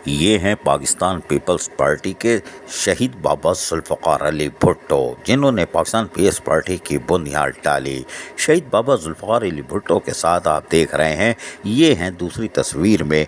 یہ ہیں Pakistan Peoples party کے شہید بابا ذوالفقار علی بھٹو، جنہوں نے پاکستان پیپلز پارٹی کی بنیاد ڈالی۔ شہید بابا ذوالفقار علی بھٹو کے ساتھ آپ دیکھ رہے ہیں، یہ ہیں دوسری تصویر میں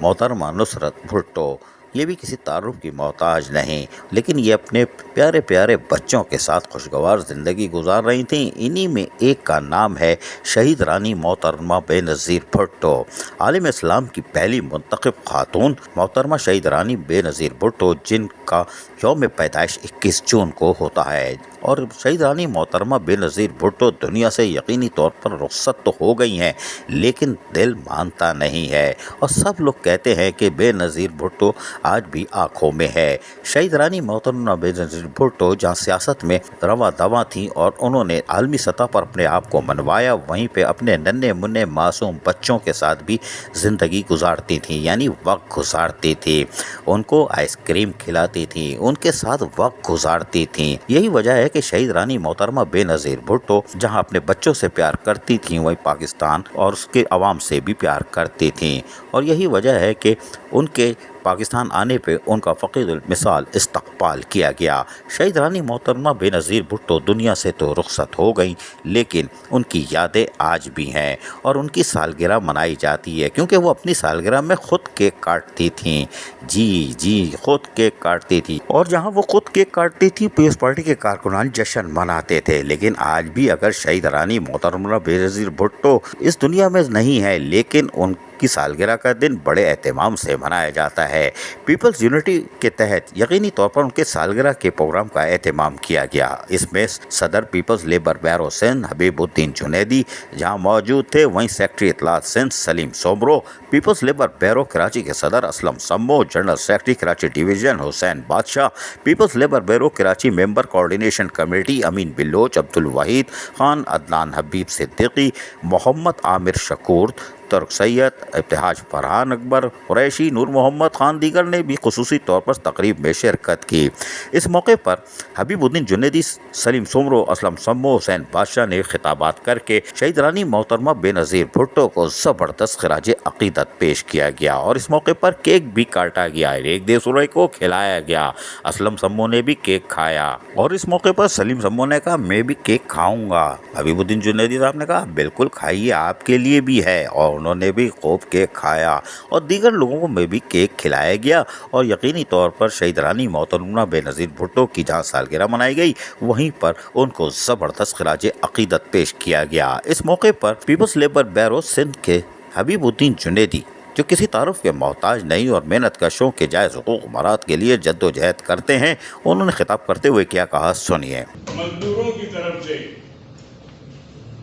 محترمہ نصرت بھٹو۔ یہ بھی کسی تعارف کی محتاج نہیں، لیکن یہ اپنے پیارے پیارے بچوں کے ساتھ خوشگوار زندگی گزار رہی تھیں۔ انہی میں ایک کا نام ہے شہید رانی محترمہ بے نظیر بھٹو۔ عالم اسلام کی پہلی منتخب خاتون محترمہ شہید رانی بے نظیر بھٹو، جن کا یوم پیدائش 21 جون کو ہوتا ہے، اور شہید رانی محترمہ بے نظیر بھٹو دنیا سے یقینی طور پر رخصت تو ہو گئی ہیں، لیکن دل مانتا نہیں ہے، اور سب لوگ کہتے ہیں کہ بے نظیر بھٹو آج بھی آنکھوں میں ہے۔ شہید رانی محترمہ بے نظیر بھٹو جہاں سیاست میں رواں دواں تھیں اور انہوں نے عالمی سطح پر اپنے آپ کو منوایا، وہیں پہ اپنے ننھے منھے معصوم بچوں کے ساتھ بھی زندگی گزارتی تھیں، یعنی وقت گزارتی تھی، ان کو آئس کریم کھلاتی تھیں، ان کے ساتھ وقت گزارتی تھیں۔ یہی وجہ ہے کہ شہید رانی محترمہ بے نظیر بھٹو جہاں اپنے بچوں سے پیار کرتی تھیں، وہیں پاکستان اور اس کے عوام سے بھی پیار کرتی تھیں، اور یہی وجہ ہے کہ ان کے پاکستان آنے پہ ان کا فقید المثال استقبال کیا گیا۔ شہید رانی محترمہ بے نظیر بھٹو دنیا سے تو رخصت ہو گئیں، لیکن ان کی یادیں آج بھی ہیں، اور ان کی سالگرہ منائی جاتی ہے، کیونکہ وہ اپنی سالگرہ میں خود کیک کاٹتی تھیں۔ جی خود کیک کاٹتی تھی، اور جہاں وہ خود کیک کاٹتی تھی، پیپلز پارٹی کے کارکنان جشن مناتے تھے۔ لیکن آج بھی اگر شہید رانی محترمہ بے نظیر بھٹو اس دنیا میں نہیں ہے، لیکن ان کی سالگرہ کا دن بڑے اہتمام سے منایا جاتا ہے۔ پیپلز یونٹی کے تحت یقینی طور پر ان کے سالگرہ کے پروگرام کا اہتمام کیا گیا۔ اس میں صدر peoples labour bureau Sindh Habib Uddin Junaidi جہاں موجود تھے، وہیں سیکرٹری اطلاعات Sindh Saleem Soomro, peoples labour bureau Karachi کے صدر Aslam Samo, general secretary Karachi division Hussain Badshah, peoples labour bureau Karachi member coordination committee Amin Baloch, Abdulwahid Khan, Adnan Habib Siddiqui, Muhammad Amir Shakoor, Turk Syed, ابتہاج Farhan اکبر قریشی، نور محمد خان دیگر نے بھی خصوصی طور پر تقریب میں شرکت کی۔ اس موقع پر حبیب الدین جنیدی، سلیم سومرو، اسلم سمو، حسین بادشاہ نے خطابات کر کے شہید رانی محترمہ بے نظیر بھٹو کو زبردست خراج عقیدت پیش کیا گیا، اور اس موقع پر کیک بھی کاٹا گیا، ایک دیسورے کو کھلایا گیا۔ اسلم سمو نے بھی کیک کھایا، اور اس موقع پر سلیم سمو نے کہا میں بھی کیک کھاؤں گا۔ حبیب الدین جنیدی صاحب نے کہا بالکل کھائیے، آپ کے لیے بھی ہے، اور انہوں نے بھی خوب کیک کھایا، اور دیگر لوگوں کو میں بھی کیک کھلایا گیا، اور یقینی طور پر شہید رانی محترمہ بے نظیر بھٹو کی جہاں سالگرہ منائی گئی، وہیں پر ان کو زبردست خراج عقیدت پیش کیا گیا۔ اس موقع پر پیپلز لیبر بیورو سندھ کے حبیب الدین جنیدی، جو کسی تعارف کے محتاج نہیں اور محنت کشوں کے جائز حقوق مراد کے لیے جد و جہد کرتے ہیں، انہوں نے خطاب کرتے ہوئے کیا کہا، سنیے۔ مزدوروں کی طرف سے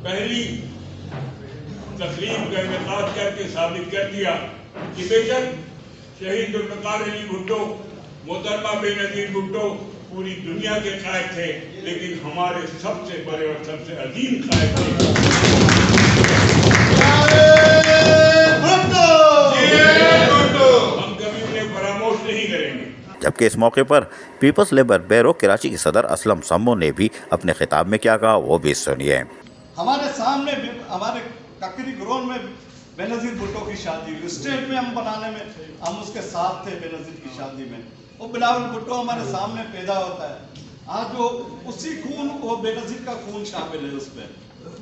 پہلی تقریب کا انعقاد کر کے ثابت کر دیا کہ بے شک شہید ذوالفقار علی بھٹو، محترمہ بے نظیر بھٹو پوری دنیا کے قائد تھے، لیکن ہمارے سب سے بڑے اور سب سے عظیم قائد تھے۔ ہم کبھی انہیں فراموش نہیں کریں گے۔ جبکہ اس موقع پر پیپلز لیبر بیورو کراچی کے صدر اسلم سمو نے بھی اپنے خطاب میں کیا کہا، وہ بھی سنیے۔ ہمارے سامنے ہمارے ککری گراؤنڈ میں بے نظیر بھٹو کی شادی ہوئی، اسٹیج میں ہم بنانے میں ہم اس کے ساتھ تھے، بے نظیر کی شادی میں وہ بلاول بھٹو ہمارے سامنے پیدا ہوتا ہے۔ آج وہ اسی خون، وہ بے نظیر کا خون شامل ہے اس میں،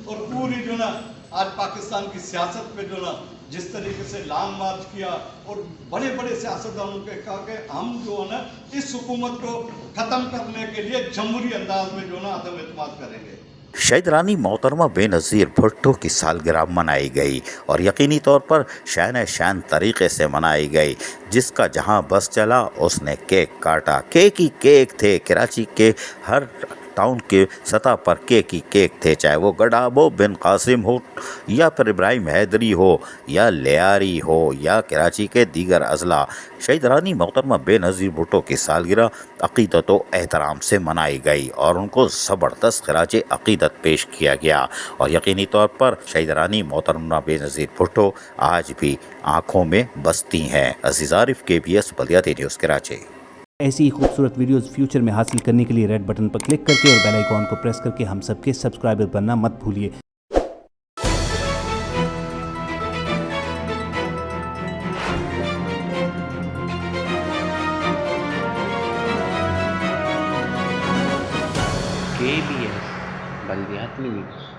اور پوری جو نا آج پاکستان کی سیاست پہ جو نا جس طریقے سے لانگ مارچ کیا، اور بڑے بڑے سیاستدانوں کے کہا کہ ہم جو ہے نا اس حکومت کو ختم کرنے کے لیے جمہوری انداز میں جو نا عدم اعتماد کریں گے۔ شہید رانی محترمہ بے نظیر بھٹو کی سالگرہ منائی گئی، اور یقینی طور پر شان طریقے سے منائی گئی۔ جس کا جہاں بس چلا اس نے کیک کاٹا، کیک ہی کیک تھے، کراچی کے ہر ٹاؤن کے سطح پر کیک ہی کیک تھے، چاہے وہ گڈابو بن قاسم ہو، یا پھر ابراہیم حیدری ہو، یا لیاری ہو، یا کراچی کے دیگر اضلاع۔ شہید رانی محترمہ بے نظیر بھٹو کی سالگرہ عقیدت و احترام سے منائی گئی، اور ان کو زبردست خراج عقیدت پیش کیا گیا، اور یقینی طور پر شہید رانی محترمہ بے نظیر بھٹو آج بھی آنکھوں میں بستی ہیں۔ عزیز عارف، KBS بلدیاتی نیوز کراچی۔ ایسی ہی خوبصورت ویڈیوز فیوچر میں حاصل کرنے کے لیے ریڈ بٹن پر کلک کر کے اور بیل آئیکن کو پریس کر کے ہم سب کے سبسکرائبر بننا مت بھولیے۔ JBS بلدیاتی نیوز